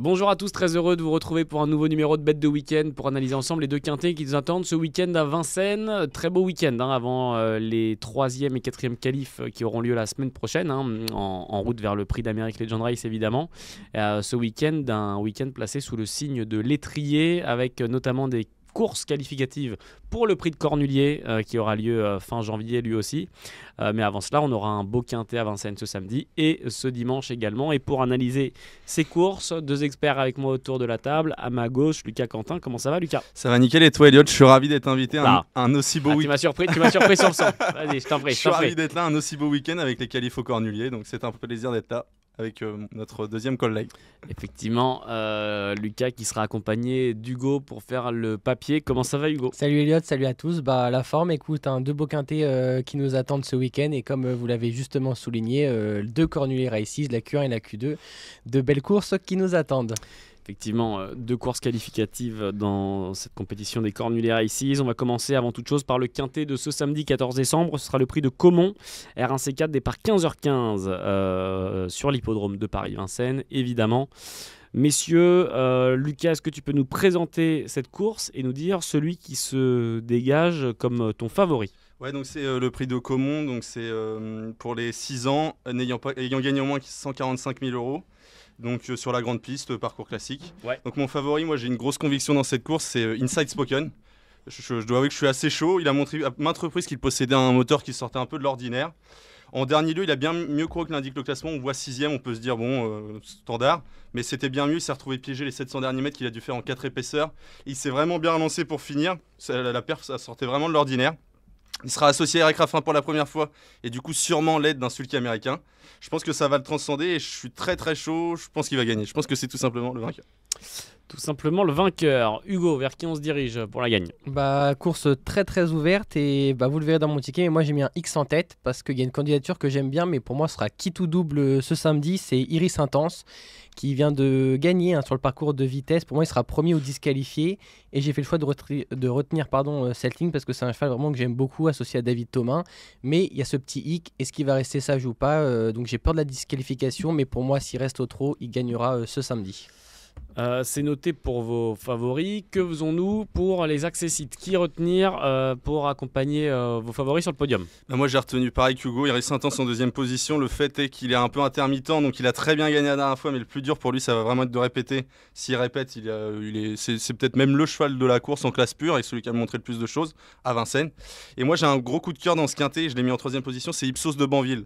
Bonjour à tous, très heureux de vous retrouver pour un nouveau numéro de Bête de Week-end pour analyser ensemble les deux quintés qui nous attendent ce week-end à Vincennes. Très beau week-end avant les 3e et 4e qualifs qui auront lieu la semaine prochaine, en route vers le Prix d'Amérique Legend Race évidemment. Ce week-end, un week-end placé sous le signe de l'étrier avec notamment des courses qualificatives pour le prix de Cornulier qui aura lieu fin janvier lui aussi. Mais avant cela, on aura un beau quintet à Vincennes ce samedi et ce dimanche également. Et pour analyser ces courses, deux experts avec moi autour de la table. À ma gauche, Lucas Quentin. Comment ça va, Lucas? Ça va nickel, et toi, Elliot? Je suis ravi d'être invité à un aussi beau week-end. Tu m'as surpris sur le sang. Vas-y, je t'en prie. Je suis ravi d'être là, un aussi beau week-end avec les qualifs au Cornulier. Donc c'est un plaisir d'être là avec notre deuxième collègue. Effectivement, Lucas qui sera accompagné d'Hugo pour faire le papier. Comment ça va, Hugo? Salut Elliot, salut à tous. La forme, écoute, deux beaux quintés qui nous attendent ce week-end et comme vous l'avez justement souligné, deux Cornulier Races, la Q1 et la Q2, de belles courses qui nous attendent. Effectivement, deux courses qualificatives dans cette compétition des Cornulier Races. On va commencer avant toute chose par le quintet de ce samedi 14 décembre. Ce sera le prix de Caumont, R1C4, départ 15h15 sur l'hippodrome de Paris-Vincennes, évidemment. Messieurs, Lucas, est-ce que tu peux nous présenter cette course et nous dire celui qui se dégage comme ton favori? Ouais, donc c'est le prix de Caumont, donc c'est pour les 6 ans, ayant gagné au moins 145 000 €. Donc sur la grande piste, parcours classique. Ouais. Donc mon favori, moi j'ai une grosse conviction dans cette course, c'est Inside Spoken. Je dois avouer que je suis assez chaud. Il a montré à maintes reprises qu'il possédait un moteur qui sortait un peu de l'ordinaire. En dernier lieu, il a bien mieux couru que l'indique le classement. On voit 6e, on peut se dire standard. Mais c'était bien mieux, il s'est retrouvé piégé les 700 derniers mètres qu'il a dû faire en 4 épaisseurs. Il s'est vraiment bien relancé pour finir. La perf, ça sortait vraiment de l'ordinaire. Il sera associé à Eric Raffin pour la première fois et du coup sûrement l'aide d'un sulky américain. Je pense que ça va le transcender et je suis très très chaud. Je pense qu'il va gagner. Je pense que c'est tout simplement le vainqueur. Tout simplement le vainqueur. Hugo, vers qui on se dirige pour la gagne? Course très très ouverte et vous le verrez dans mon ticket, mais moi j'ai mis un X en tête parce qu'il y a une candidature que j'aime bien, mais pour moi ce sera qui tout double ce samedi, c'est Iris Intense qui vient de gagner sur le parcours de vitesse. Pour moi il sera premier ou disqualifié et j'ai fait le choix de retenir cette ligne parce que c'est un cheval vraiment que j'aime beaucoup associé à David Thomas, mais il y a ce petit hic, est-ce qu'il va rester sage ou pas, donc j'ai peur de la disqualification, mais pour moi s'il reste au trot il gagnera ce samedi. C'est noté pour vos favoris. Que faisons-nous pour les accessites? Qui retenir pour accompagner vos favoris sur le podium? Moi j'ai retenu pareil qu'Hugo, Iris Intense en deuxième position. Le fait est qu'il est un peu intermittent, donc il a très bien gagné la dernière fois, mais le plus dur pour lui ça va vraiment être de répéter. S'il répète, c'est peut-être même le cheval de la course en classe pure et celui qui a montré le plus de choses à Vincennes. Et moi j'ai un gros coup de cœur dans ce quintet, je l'ai mis en troisième position, c'est Ipsos de Banville.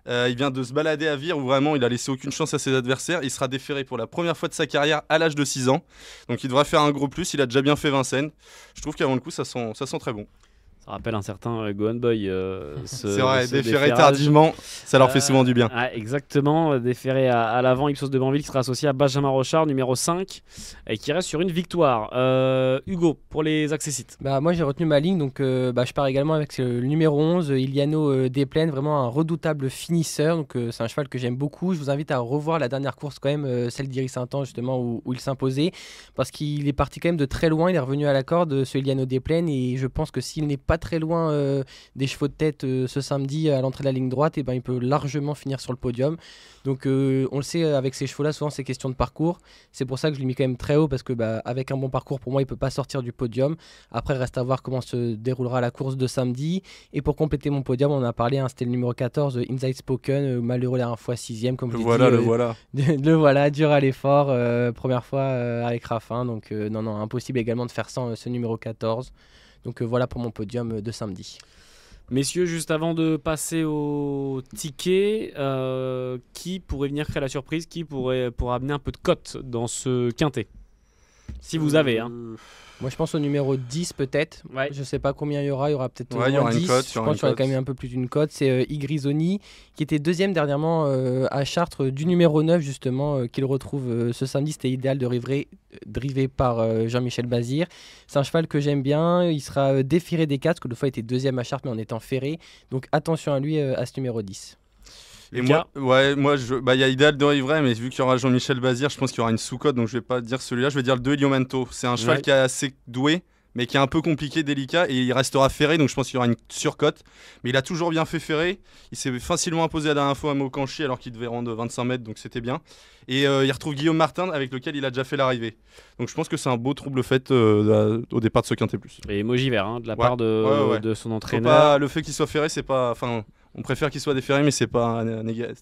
Il vient de se balader à Vire où vraiment il a laissé aucune chance à ses adversaires. Il sera déféré pour la première fois de sa carrière à l'âge de 6 ans. Donc il devrait faire un gros plus, il a déjà bien fait Vincennes. Je trouve qu'avant le coup ça sent très bon. Ça rappelle un certain Gohan Boy. C'est vrai, déféré tardivement, ça leur fait souvent du bien. Exactement, déféré à l'avant, Ipsos de Banville qui sera associé à Benjamin Rochard, numéro 5, et qui reste sur une victoire. Hugo, pour les accessites. Moi j'ai retenu ma ligne, donc je pars également avec le numéro 11, Iliano Desplaines, vraiment un redoutable finisseur. Donc c'est un cheval que j'aime beaucoup. Je vous invite à revoir la dernière course quand même, celle d'Iris Intense justement où il s'imposait, parce qu'il est parti quand même de très loin, il est revenu à la corde, ce Iliano Desplaines, et je pense que s'il n'est pas très loin des chevaux de tête ce samedi à l'entrée de la ligne droite, et il peut largement finir sur le podium. Donc on le sait, avec ces chevaux là souvent c'est question de parcours, c'est pour ça que je l'ai mis quand même très haut, parce que avec un bon parcours pour moi il peut pas sortir du podium. Après reste à voir comment se déroulera la course de samedi, et pour compléter mon podium on en a parlé, c'était le numéro 14, Inside Spoken, malheureux la dernière fois 6ème comme je l'ai dit, le voilà, dur à l'effort, première fois avec Raffin, donc non, impossible également de faire sans ce numéro 14. Donc voilà pour mon podium de samedi. Messieurs, juste avant de passer au ticket, qui pourrait venir créer la surprise? Qui pourrait amener un peu de cote dans ce quintet? Si vous avez. Moi je pense au numéro 10 peut-être. Ouais. Je sais pas combien il y aura peut-être il y aura 10. Une cote, je pense qu'il y aura quand même un peu plus d'une cote. C'est Igrisoni qui était deuxième dernièrement à Chartres, du numéro 9 justement, qu'il retrouve ce samedi. C'était idéal de drivé par Jean-Michel Bazir. C'est un cheval que j'aime bien. Il sera déféré des 4 parce que le fois il était deuxième à Chartres mais en étant ferré. Donc attention à lui, à ce numéro 10. Et moi, il y a Idéal de Rivray, mais vu qu'il y aura Jean-Michel Bazir, je pense qu'il y aura une sous-cote, donc je vais pas dire celui-là, je vais dire le 2 Eliomanto. C'est un cheval qui est assez doué, mais qui est un peu compliqué, délicat, et il restera ferré, donc je pense qu'il y aura une surcote. Mais il a toujours bien fait ferré. Il s'est facilement imposé la dernière fois à Mokanchi alors qu'il devait rendre 25 mètres, donc c'était bien. Et il retrouve Guillaume Martin avec lequel il a déjà fait l'arrivée. Donc je pense que c'est un beau trouble fait au départ de ce quintet plus. Et emoji vert de la part de son entraîneur. Le fait qu'il soit ferré, c'est pas... On préfère qu'il soit déféré, mais c'est pas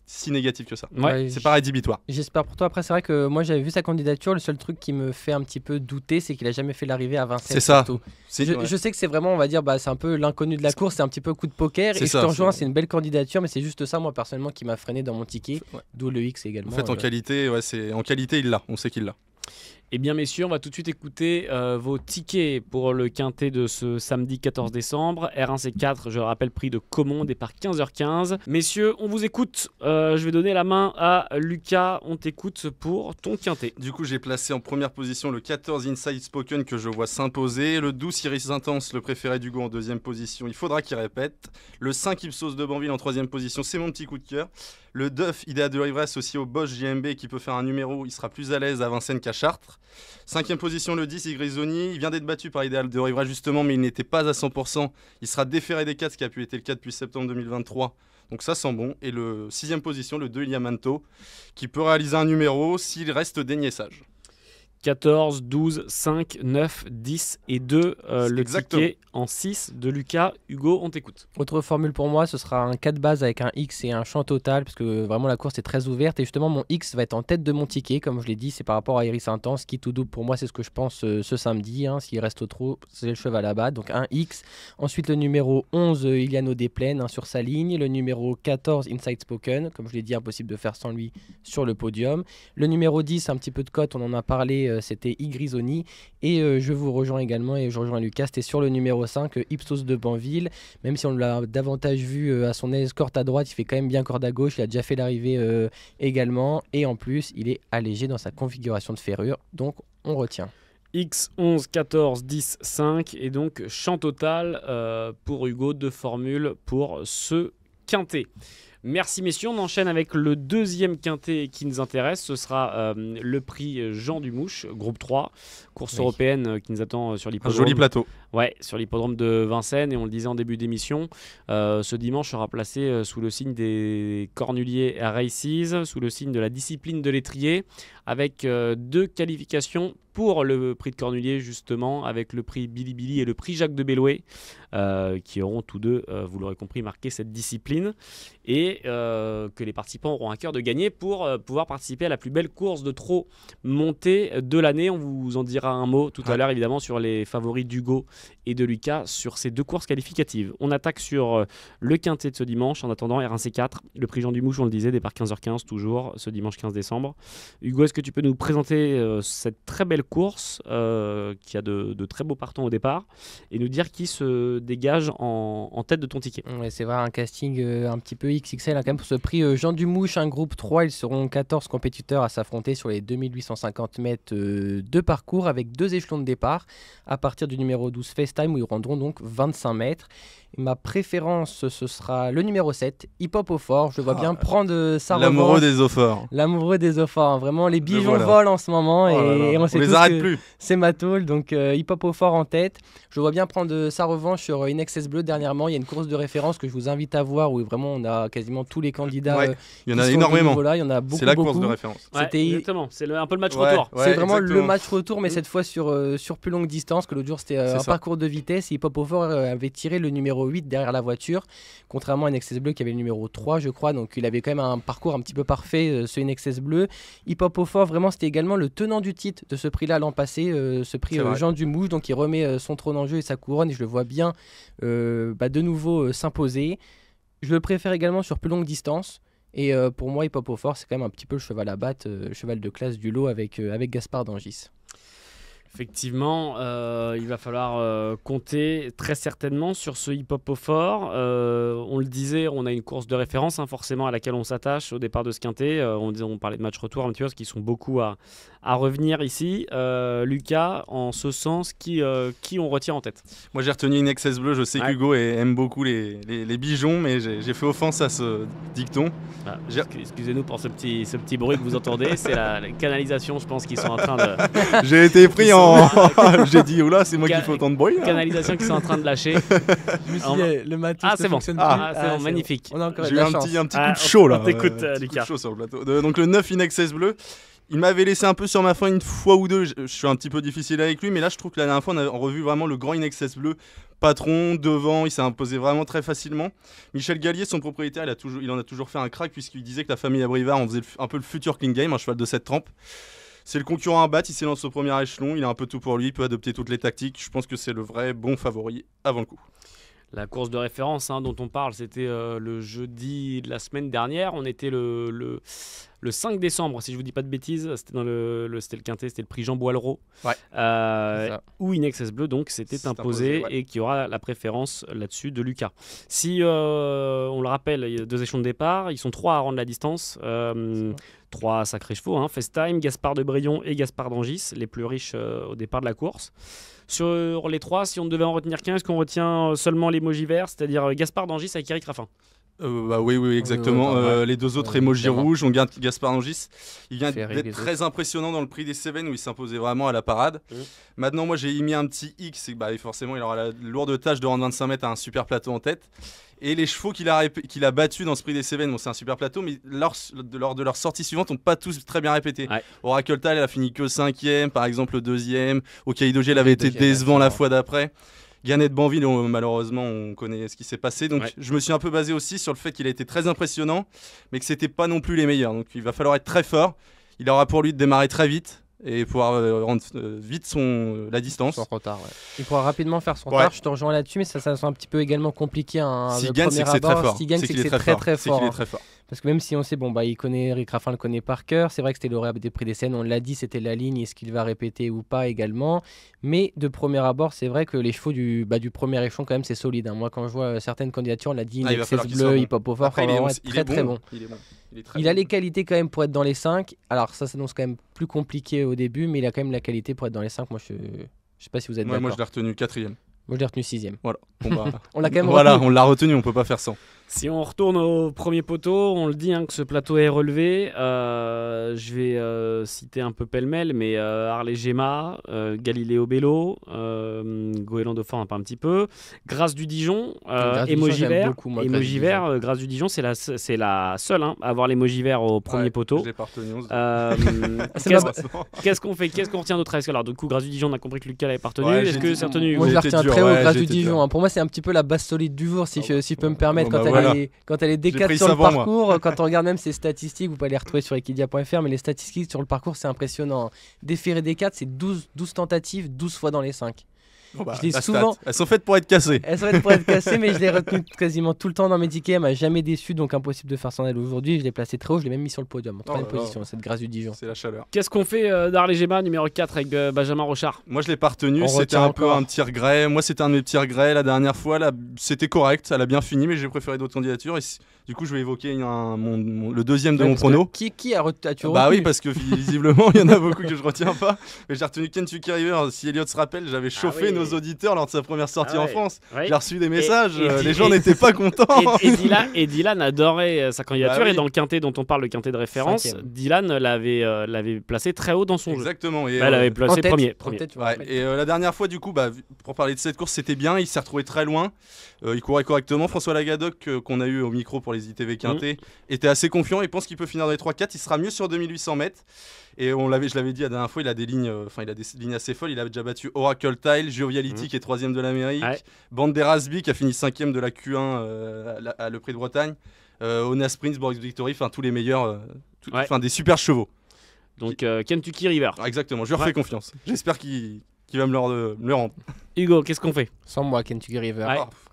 si négatif que ça. Ouais, c'est pas rédhibitoire. J'espère pour toi. Après, c'est vrai que moi, j'avais vu sa candidature. Le seul truc qui me fait un petit peu douter, c'est qu'il a jamais fait l'arrivée à Vincennes. C'est ça. Je sais que c'est vraiment, on va dire, c'est un peu l'inconnu de la course, c'est un petit peu coup de poker. Et je te rejoins, c'est une belle candidature, mais c'est juste ça, moi, personnellement, qui m'a freiné dans mon ticket. D'où le X également. En fait, en qualité, il l'a. On sait qu'il l'a. Eh bien, messieurs, on va tout de suite écouter vos tickets pour le quintet de ce samedi 14 décembre. R1C4, je le rappelle, prix de Comont, départ 15h15. Messieurs, on vous écoute. Je vais donner la main à Lucas. On t'écoute pour ton quintet. Du coup, j'ai placé en première position le 14 Inside Spoken que je vois s'imposer. Le 12 Iris Intense, le préféré d'Hugo, en deuxième position. Il faudra qu'il répète. Le 5 Ipsos de Banville en troisième position. C'est mon petit coup de cœur. Le 9 Idéa de Rivray associé au Bosch JMB qui peut faire un numéro. Il sera plus à l'aise à Vincennes qu'à Chartres. Cinquième position, le 10 Igrisoni. Il vient d'être battu par Idéal de Rivray justement, mais il n'était pas à 100%. Il sera déféré des 4, ce qui a pu être le cas depuis septembre 2023. Donc ça sent bon. Et le sixième position, le 2 Iliamanto, qui peut réaliser un numéro s'il reste dénié sage. 14, 12, 5, 9, 10 et 2. Le ticket en 6 de Lucas. Hugo, on t'écoute. Autre formule pour moi, ce sera un 4 base avec un X et un champ total, parce que vraiment la course est très ouverte. Et justement, mon X va être en tête de mon ticket. Comme je l'ai dit, c'est par rapport à Iris Intense. Qui tout double pour moi, c'est ce que je pense ce samedi. S'il reste trop, c'est le cheval à bas. Donc un X. Ensuite, le numéro 11, Iliano Desplaines sur sa ligne. Le numéro 14, Inside Spoken. Comme je l'ai dit, impossible de faire sans lui sur le podium. Le numéro 10, un petit peu de cote, on en a parlé. C'était Igrisoni. Et je vous rejoins également, et je rejoins Lucas, c'était sur le numéro 5, Ipsos de Banville. Même si on l'a davantage vu à son escorte à droite, il fait quand même bien corde à gauche. Il a déjà fait l'arrivée également. Et en plus, il est allégé dans sa configuration de ferrure. Donc, on retient. X, 11, 14, 10, 5. Et donc, champ total pour Hugo, 2 formules pour ce quintet. Merci messieurs, on enchaîne avec le deuxième quintet qui nous intéresse. Ce sera le prix Jean Dumouche, groupe 3, course européenne qui nous attend sur l'hippodrome. Un joli plateau. Ouais, sur l'hippodrome de Vincennes, et on le disait en début d'émission, ce dimanche sera placé sous le signe des Cornuliers Races, sous le signe de la discipline de l'étrier, avec 2 qualifications pour le prix de Cornulier justement, avec le prix Billy Billy et le prix Jacques de Bellouet, qui auront tous deux, vous l'aurez compris, marqué cette discipline, et que les participants auront à cœur de gagner pour pouvoir participer à la plus belle course de trot montée de l'année. On vous en dira un mot tout à l'heure évidemment sur les favoris d'Hugo et de Lucas sur ces 2 courses qualificatives. On attaque sur le quintet de ce dimanche. En attendant, R1C4, le prix Jean Dumouche, on le disait, départ 15h15 toujours, ce dimanche 15 décembre. Hugo, est-ce que tu peux nous présenter cette très belle course qui a de très beaux partants au départ, et nous dire qui se dégage en tête de ton ticket? Ouais, c'est vrai, un casting un petit peu XXL quand même pour ce prix Jean Dumouche, un groupe 3. Ils seront 14 compétiteurs à s'affronter sur les 2850 mètres de parcours, avec 2 échelons de départ à partir du numéro 12 FaceTime, où ils rendront donc 25 mètres. Et ma préférence, ce sera le numéro 7, Hip Hop au fort. Je le vois bien prendre sa revanche. L'amoureux des eaux forts. L'amoureux des eaux forts. Vraiment, les bijoux volent en ce moment, et on sait les tous arrête que plus. c'est ma tôle. Donc Hip Hop au fort en tête. Je le vois bien prendre sa revanche sur In Excess Bleu dernièrement. Il y a une course de référence que je vous invite à voir, où vraiment on a quasiment tous les candidats. Il y en a énormément. Il y en a beaucoup. C'est la course de référence. Exactement. C'est un peu le match retour. C'est vraiment le match retour, mais cette fois sur plus longue distance. Que l'autre jour c'était un parcours de vitesse. Hip Hop au fort avait tiré le numéro 8 derrière la voiture, contrairement à In Excess Bleu qui avait le numéro 3 je crois. Donc il avait quand même un parcours un petit peu parfait, ce In Excess Bleu. Hip Hop au fort, vraiment c'était également le tenant du titre de ce prix là l'an passé, ce prix Jean Dumouche. Donc il remet son trône en jeu et sa couronne, et je le vois bien de nouveau s'imposer. Je le préfère également sur plus longue distance. Et pour moi, Hip Hop au fort, c'est quand même un petit peu le cheval à battre, le cheval de classe du lot avec Gaspard d'Angis. Effectivement, il va falloir compter très certainement sur ce hip-hop au fort. On le disait, on a une course de référence forcément à laquelle on s'attache au départ de ce quintet. On parlait de match retour un petit peu, parce qu'ils sont beaucoup à revenir ici. Lucas, en ce sens, qui on retient en tête? Moi j'ai retenu In Excess Bleu. Je sais qu'Hugo aime beaucoup les bijoux, mais j'ai fait offense à ce dicton. Excusez-nous pour ce petit bruit que vous entendez. C'est la canalisation, je pense, qu'ils sont en train de... J'ai été pris en non. J'ai dit, oula, c'est moi qui fais autant de bruit. Là. Canalisation qui sont en train de lâcher. Je me suis dit, le matos c'est ne bon. fonctionne plus. C'est bon, magnifique. On a encore de J'ai eu la un chance. petit coup de chaud là. On t'écoute, Petit coup de Lucas. chaud sur le plateau. Donc le 9 Inexcess bleu. Il m'avait laissé un peu sur ma faim une fois ou deux. Je suis un petit peu difficile avec lui, mais là je trouve que la dernière fois on a revu vraiment le grand Inexcess bleu. Patron, devant, il s'est imposé vraiment très facilement. Michel Gallier, son propriétaire, il en a toujours fait un crack puisqu'il disait que la famille Abrivard en faisait un peu le futur clean game, un cheval de cette trempe. C'est le concurrent à battre, il s'élance au premier échelon, il a un peu tout pour lui, il peut adopter toutes les tactiques. Je pense que c'est le vrai bon favori avant le coup. La course de référence dont on parle, c'était le jeudi de la semaine dernière. On était le 5 décembre, si je vous dis pas de bêtises. C'était c'était le quintet, c'était le prix Jean Boileau. Ouais. Où Inexcess bleu donc s'était imposé ouais. et qui aura la préférence là-dessus de Lucas. Si on le rappelle, il y a 2 échelons de départ, ils sont 3 à rendre la distance. 3 sacrés chevaux, FaceTime, Gaspard de Brion et Gaspard d'Angis, les plus riches au départ de la course. Sur les 3, si on devait en retenir qu'un, est-ce qu'on retient seulement l'émoji vert, c'est-à-dire Gaspard d'Angis avec Eric Raffin? Oui, exactement. Les 2 autres émojis rouges, on garde Gaspard Angis. Il vient d'être très impressionnant dans le prix des Cévennes où il s'imposait vraiment à la parade. Maintenant, moi j'ai mis un petit X, c'est que forcément il aura la lourde tâche de rendre 25 mètres à un super plateau en tête. Et les chevaux qu'il a battus dans ce prix des Cévennes, bon, c'est un super plateau, mais lors de leur sortie suivante, n'ont pas tous très bien répété. Ouais. Oracle Tile, elle a fini que 5e, par exemple le 2e. Okaidoji, elle avait été décevant la fois d'après. Gannett Banville, malheureusement, on connaît ce qui s'est passé. Donc, je me suis un peu basé aussi sur le fait qu'il a été très impressionnant, mais que c'était pas non plus les meilleurs. Donc, il va falloir être très fort. Il aura pour lui de démarrer très vite et pouvoir rendre vite la distance. Son retard, ouais. Il pourra rapidement faire son retard. Je te rejoins là-dessus, mais ça semble un petit peu également compliqué. S'il gagne, c'est que c'est très fort. S'il gagne, c'est que c'est très fort. Il est très fort. Parce que même si on sait, il connaît, Eric Raffin le connaît par cœur, c'est vrai que c'était lauréat des prix des scènes, on l'a dit, c'était la ligne, est-ce qu'il va répéter ou pas également. Mais de premier abord, c'est vrai que les chevaux du premier échelon, quand même, c'est solide. Moi, quand je vois certaines candidatures, on l'a dit, Inexcess bleu, Hip Hop Over, il est très bon. Il a les qualités quand même pour être dans les 5. Alors ça s'annonce quand même plus compliqué au début, mais il a quand même la qualité pour être dans les 5. Moi, je sais pas si vous êtes d'accord. Moi, je l'ai retenu 4e. Moi, je l'ai retenu 6e. Voilà. On l'a quand même on l'a retenu, on peut pas faire sans. Si on retourne au premier poteau, on le dit que ce plateau est relevé. Je vais citer un peu pêle-mêle, mais Harley Gemma, Galileo Bello, Goéland Dauphin un petit peu, Grâce du Dijon, Emoji vert. Emoji vert, Grâce du Dijon, c'est la seule à avoir l'emoji vert au premier poteau. Je l'ai pas retenu. Qu'est-ce qu'on fait? Qu'est-ce qu'on retient d'autre? Alors du coup, Grâce du Dijon, on a compris que Lucas l'avait pas retenu. Est-ce que c'est retenu? Moi, je la retiens très haut, Grâce du Dijon. Pour moi, c'est un petit peu la base solide du jour, si je peux me permettre. Quand elle est D4 sur le parcours, quand on regarde même ses statistiques, vous pouvez les retrouver sur equidia.fr, mais les statistiques sur le parcours, c'est impressionnant. Déféré D4, c'est 12 tentatives, 12 fois dans les 5. Je l'ai souvent... Elles sont faites pour être cassées. Mais je l'ai retenu quasiment tout le temps dans mes tickets. Elle m'a jamais déçu, donc impossible de faire sans elle aujourd'hui. Je l'ai placé très haut, je l'ai même mis sur le podium, en 3e position, cette Grâce du Dijon. C'est la chaleur. Qu'est-ce qu'on fait d'Harley Gemma, numéro 4, avec Benjamin Rochard? Moi, je l'ai pas retenu. C'était un peu un petit regret. Moi, c'était un de mes petits regrets. La dernière fois, c'était correct. Elle a bien fini, mais j'ai préféré d'autres candidatures. Et du coup, je vais évoquer le deuxième de mon prono. Qui as-tu retenu? Bah oui, parce que visiblement, il y en a beaucoup que je retiens pas. Mais j'ai retenu Kentucky River. Si Elliot se rappelle, j'avais chauffé nos auditeurs lors de sa première sortie en France. J'ai reçu des messages. Les gens n'étaient pas contents. Et Dylan adorait sa candidature. Et dans le quintet dont on parle, le quintet de référence, 5e. Dylan l'avait placé très haut dans son jeu. Exactement. Elle l'avait placé premier. Et la dernière fois, du coup, pour parler de cette course, c'était bien. Il s'est retrouvé très loin. Il courait correctement. François Lagadoc, qu'on a eu au micro pour les ITV Quintet, était assez confiant. Il pense qu'il peut finir dans les 3-4. Il sera mieux sur 2800 mètres. Et je l'avais dit la dernière fois, il a des lignes assez folles. Il a déjà battu Oracle Tile, Joviality qui est 3e de l'Amérique, Banderasby qui a fini 5e de la Q1 à le Prix de Bretagne, Onas Prince, Boris Victory, tous les meilleurs, des super chevaux. Donc Kentucky River. Exactement, je lui refais confiance. J'espère qu'il va me le rendre. Hugo, qu'est-ce qu'on fait? Sans moi, Kentucky River.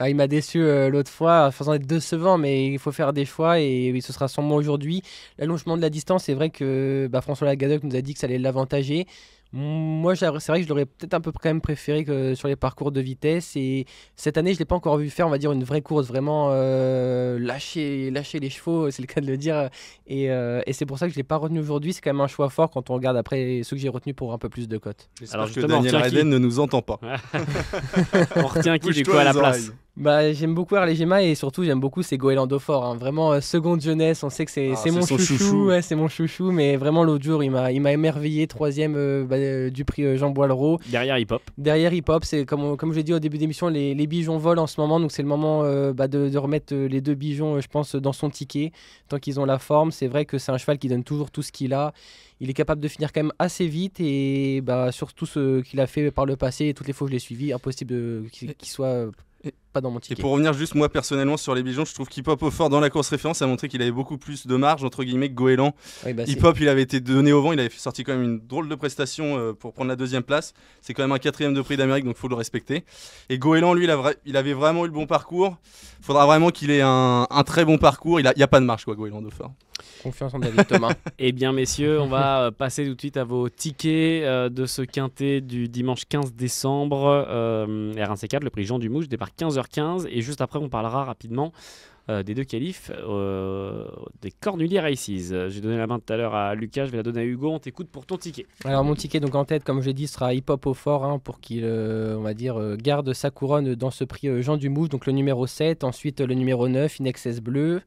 Il m'a déçu l'autre fois, faisant être décevant, mais il faut faire des choix et ce sera sans moi aujourd'hui. L'allongement de la distance, c'est vrai que François Lagadoc nous a dit que ça allait l'avantager. Moi, c'est vrai que je l'aurais peut-être un peu quand même préféré que sur les parcours de vitesse. Et cette année, je ne l'ai pas encore vu faire, on va dire, une vraie course, vraiment lâcher les chevaux, c'est le cas de le dire. Et c'est pour ça que je ne l'ai pas retenu aujourd'hui. C'est quand même un choix fort quand on regarde après ceux que j'ai retenus pour un peu plus de cotes. J'espère que Daniel Redden ne nous entend pas. On retient qui du coup à la place? Bah, j'aime beaucoup Harley Gemma et surtout j'aime beaucoup c'est Goéland Dauphin, hein. Vraiment seconde jeunesse, on sait que c'est mon son chouchou, chouchou. ouais, c'est mon chouchou, mais vraiment l'autre jour il m'a émerveillé, troisième du prix Jean Boileau. Derrière Hip Hop. Derrière Hip Hop, c'est comme je l'ai dit au début d'émission, les bijoux volent en ce moment, donc c'est le moment de remettre les deux bijoux, je pense, dans son ticket, tant qu'ils ont la forme. C'est vrai que c'est un cheval qui donne toujours tout ce qu'il a. Il est capable de finir quand même assez vite et surtout ce qu'il a fait par le passé, et toutes les fois que je l'ai suivi, impossible qu'il soit pas dans mon Et ticket. pour revenir juste moi personnellement sur les bijoux, je trouve qu'Hip Hop au fort dans la course référence a montré qu'il avait beaucoup plus de marge entre guillemets que Goéland. Oui, bah, Hip Hop il avait été donné au vent, il avait sorti quand même une drôle de prestation pour prendre la deuxième place. C'est quand même un 4e de prix d'Amérique donc il faut le respecter. Et Goéland lui il avait vraiment eu le bon parcours. Il faudra vraiment qu'il ait un très bon parcours. Il y a pas de marge quoi Goéland au fort. Confiance en David Thomas. Eh bien, messieurs, on va passer tout de suite à vos tickets de ce quintet du dimanche 15 décembre. R1C4, le prix Jean Dumouche, départ 15h15. Et juste après, on parlera rapidement des deux qualifs des Cornulier Races. J'ai donné la main tout à l'heure à Lucas, je vais la donner à Hugo. On t'écoute pour ton ticket. Alors mon ticket donc en tête, comme je l'ai dit, sera Hip Hop au fort, hein, pour qu'il on va dire garde sa couronne dans ce prix Jean Dumouche. Donc le numéro 7, ensuite le numéro 9, Inexcess Bleu.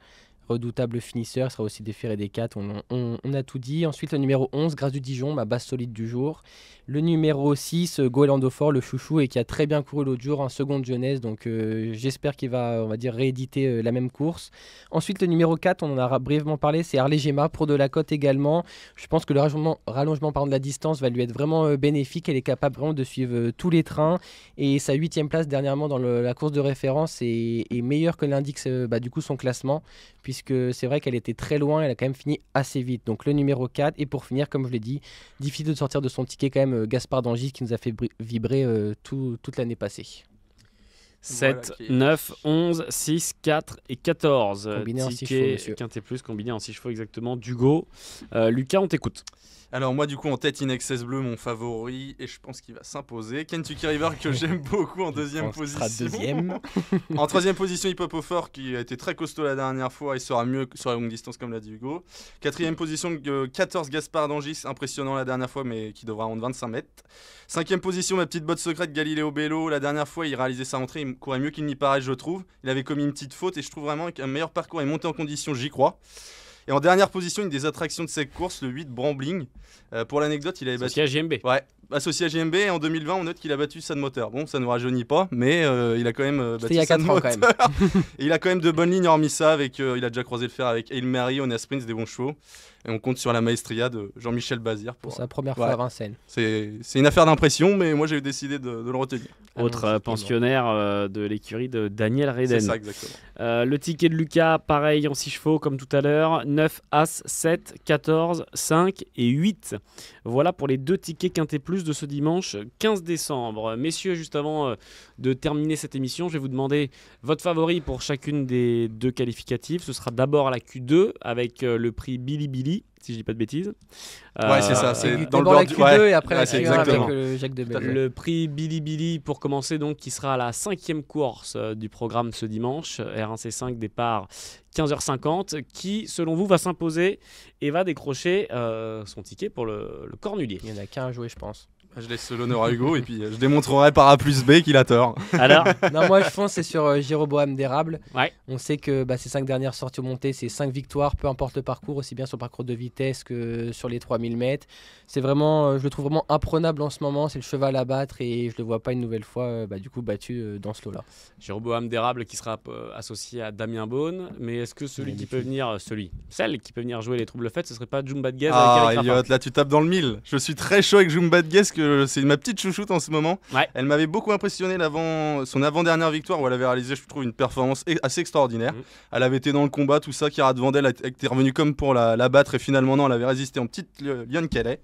Redoutable finisseur, sera aussi des fers et des 4, on a tout dit. Ensuite le numéro 11, Grâce du Dijon, ma base solide du jour. Le numéro 6, Goéland Dauphin, le chouchou, et qui a très bien couru l'autre jour en seconde jeunesse, donc j'espère qu'il va, on va dire, rééditer la même course. Ensuite le numéro 4, on en a brièvement parlé, c'est Harley Gemma, pour de la cote également. Je pense que le rallongement de la distance va lui être vraiment bénéfique, elle est capable vraiment de suivre tous les trains, et sa 8e place dernièrement dans la course de référence est meilleure que l'indique du coup son classement, puisque c'est vrai qu'elle était très loin, elle a quand même fini assez vite. Donc le numéro 4, et pour finir, comme je l'ai dit, difficile de sortir de son ticket quand même, Gaspard d'Angis qui nous a fait vibrer toute l'année passée. 7, Voilà, 9, 11, 6, 4 et 14. Combiné en 6 chevaux, Ticket monsieur. quintet plus, combiné en 6 chevaux exactement, d'Hugo. Lucas, on t'écoute. Alors moi du coup en tête Inexcess Bleu mon favori et je pense qu'il va s'imposer. Kentucky River que j'aime beaucoup en deuxième pense qu'il position. sera deuxième. En troisième position Hip Hop au fort qui a été très costaud la dernière fois et sera mieux sur la longue distance comme l'a dit Hugo. Quatrième position 14 Gaspard d'Angis, impressionnant la dernière fois mais qui devra rendre 25 mètres. Cinquième position ma petite botte secrète Galileo Bello, la dernière fois il réalisait sa rentrée, il courait mieux qu'il n'y paraît je trouve. Il avait commis une petite faute et je trouve vraiment qu'un meilleur parcours est monté en condition, j'y crois. Et en dernière position, une des attractions de cette course, le 8 Brambling. Pour l'anecdote, il avait battu. Associé à JMB. Ouais, associé à JMB. Et en 2020, on note qu'il a battu Sad Moteur. Bon, ça ne nous rajeunit pas, mais il a quand même C'était battu il y a Sad 4 ans quand même. Moteur. Et il a quand même de bonnes lignes, hormis ça. Il a déjà croisé le fer avec Hail Mary, Ones Prince, des bons chevaux. Et on compte sur la maestria de Jean-Michel Bazir. Pour sa première Ouais. fois à Vincennes. C'est une affaire d'impression, mais moi j'ai décidé de le retenir. Autre Allons-y, pensionnaire de l'écurie de Daniel C'est Reden. ça, exactement. Le ticket de Lucas, pareil en 6 chevaux comme tout à l'heure. 9, As, 7, 14, 5 et 8. Voilà pour les deux tickets quintet plus de ce dimanche 15 décembre. Messieurs, juste avant de terminer cette émission, je vais vous demander votre favori pour chacune des deux qualificatives. Ce sera d'abord la Q2 avec le prix Billy Billy, si je dis pas de bêtises. Ouais, c'est ça, c'est dans le D'abord la bord du- Q2 ouais. et après Ouais, la c'est Q1 avec exactement. Jacques de Tout à fait. Belle. Le prix Billy Billy pour commencer donc qui sera la 5e course du programme ce dimanche, R1C5 départ 15h50, qui selon vous va s'imposer et va décrocher son ticket pour le Cornulier. Il y en a qu'un à jouer, je pense. Je laisse l'honneur à Hugo et puis je démontrerai par A plus B qu'il a tort. Alors, Non, moi je pense c'est sur Jéroboam d'Érable. Ouais. On sait que ces 5 dernières sorties au montées, c'est 5 victoires, peu importe le parcours, aussi bien sur le parcours de vitesse que sur les 3000 mètres. C'est vraiment, je le trouve vraiment imprenable en ce moment. C'est le cheval à battre et je le vois pas une nouvelle fois du coup battu dans ce lot-là. Jéroboam d'Érable qui sera associé à Damien Beaune, mais est-ce que celui qui peut venir, celle qui peut venir jouer les troubles fêtes, ce serait pas Jumba de Guez Ah, avec Eric Raffin? Elliot, là tu tapes dans le mille. Je suis très chaud avec Jumba de Guess, que c'est ma petite chouchoute en ce moment. Ouais. Elle m'avait beaucoup impressionné son avant-dernière victoire où elle avait réalisé, je trouve, une performance assez extraordinaire. Mhm. Elle avait été dans le combat, tout ça. Kira de Vandel était revenue comme pour la battre et finalement, non, elle avait résisté en petite lionne qu'elle est.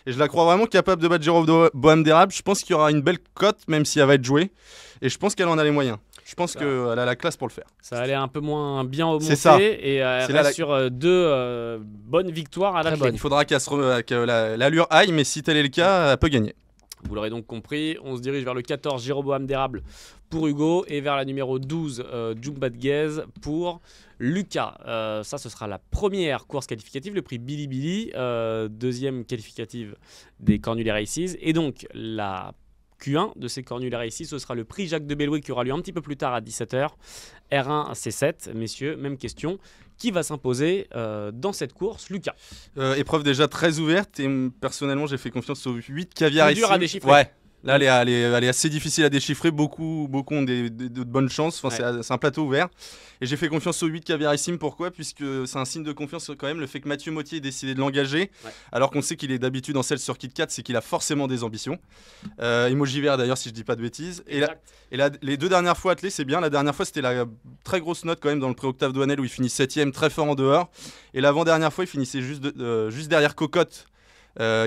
Et je la crois vraiment capable de battre Jéroboam d'Érable. Je pense qu'il y aura une belle cote, même si elle va être jouée. Et je pense qu'elle en a les moyens. Je pense qu'elle a la classe pour le faire. Ça allait un peu moins bien au C'est ça. monté et elle C'est là reste sur deux bonnes victoires à la Très clé. bonne. Il faudra que l'allure aille, mais si tel est le cas, elle peut gagner. Vous l'aurez donc compris, on se dirige vers le 14 Jéroboam d'Érable pour Hugo et vers la numéro 12 Jumba de Guez pour Lucas. Ça, ce sera la première course qualificative, le prix Billy Billy, deuxième qualificative des Cornulier Races. Et donc, la Q1 de ces Cornulières ici. Ce sera le prix Jacques de Belloué qui aura lieu un petit peu plus tard à 17h. R1, C7, messieurs, même question. Qui va s'imposer dans cette course, Lucas? Épreuve déjà très ouverte et personnellement j'ai fait confiance aux 8 Caviar Plus ici. dur à déchiffrer. Ouais. Là, elle est assez difficile à déchiffrer. Beaucoup ont de bonnes chances. Enfin, c'est un plateau ouvert. Et j'ai fait confiance aux 8 Caviarissime. Pourquoi? Puisque c'est un signe de confiance quand même, le fait que Mathieu Mottier ait décidé de l'engager. Ouais. Alors qu'on sait qu'il est d'habitude en selle sur Kit Kat, c'est qu'il a forcément des ambitions. Emoji vert d'ailleurs, si je dis pas de bêtises. Et les 2 dernières fois attelées, c'est bien. La dernière fois, c'était la très grosse note quand même dans le pré-octave Douanel où il finit 7ème, très fort en dehors. Et l'avant-dernière fois, il finissait juste derrière Cocotte,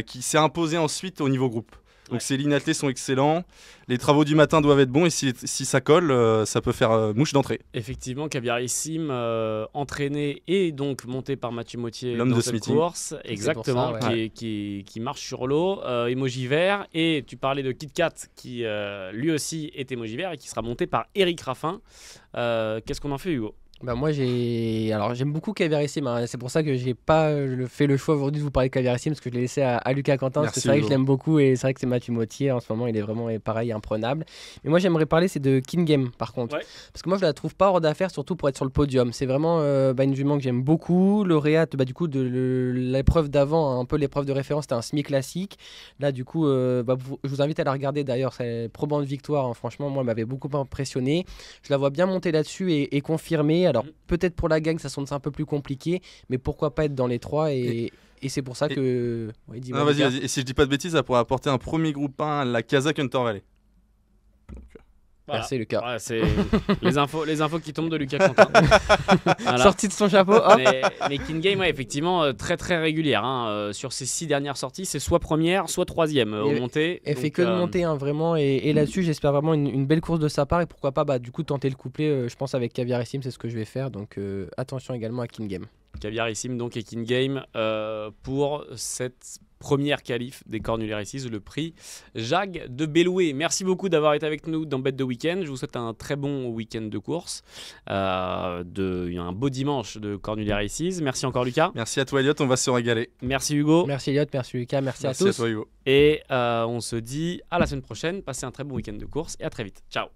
qui s'est imposé ensuite au niveau groupe. Donc ces lignes attelées sont excellents, les travaux du matin doivent être bons et si ça colle, ça peut faire mouche d'entrée. Effectivement, Caviarissime, entraîné et donc monté par Mathieu Mottier l'homme dans de cette Smithy. Course, exactement, ça, qui marche sur l'eau, Emoji vert, et tu parlais de Kit Kat qui lui aussi est Emoji vert et qui sera monté par Eric Raffin. Qu'est-ce qu'on en fait, Hugo? Bah moi j'aime beaucoup Caviarissime, hein. C'est pour ça que j'ai pas fait le choix aujourd'hui de vous parler de Caviarissime parce que je l'ai laissé à Lucas Quentin. Merci, parce que c'est vrai que je l'aime beaucoup et c'est vrai que c'est Mathieu Mottier en ce moment, il est vraiment pareil imprenable. Mais moi j'aimerais parler c'est de King Game par contre, parce que moi je la trouve pas hors d'affaire, surtout pour être sur le podium. C'est vraiment une jument que j'aime beaucoup, lauréate du coup de l'épreuve d'avant, un peu l'épreuve de référence, c'était un semi classique. Là du coup je vous invite à la regarder d'ailleurs, c'est probant de victoire, hein. Franchement moi elle m'avait beaucoup impressionné. Je la vois bien monter là-dessus et confirmer. Alors peut-être pour la gagne ça sonne un peu plus compliqué, mais pourquoi pas être dans les 3 et c'est pour ça que... Ouais, vas-y. Et si je dis pas de bêtises, ça pourrait apporter un premier groupe 1 à la Kazakh Hunter Valley. Voilà. Merci Lucas. Voilà, c'est les infos qui tombent de Lucas Quentin. Voilà. Sortie de son chapeau. Mais King Game, effectivement, très très régulière. Hein. Sur ses 6 dernières sorties, c'est soit première, soit troisième au montée. Elle fait que de monter, hein, vraiment. Et là-dessus, j'espère vraiment une belle course de sa part. Et pourquoi pas, du coup, tenter le couplet, je pense, avec Caviarissime, c'est ce que je vais faire. Donc attention également à King Game. Caviarissime donc et King Game pour cette première qualif des Cornulières ici, le prix Jacques de Belloué. Merci beaucoup d'avoir été avec nous dans Bet de Week-end. Je vous souhaite un très bon week-end de course, un beau dimanche de Cornulières ici. Merci encore Lucas. Merci à toi Elliot, on va se régaler. Merci Hugo. Merci Elliot, merci Lucas, merci à tous. Merci à toi Hugo. Et on se dit à la semaine prochaine. Passez un très bon week-end de course et à très vite. Ciao.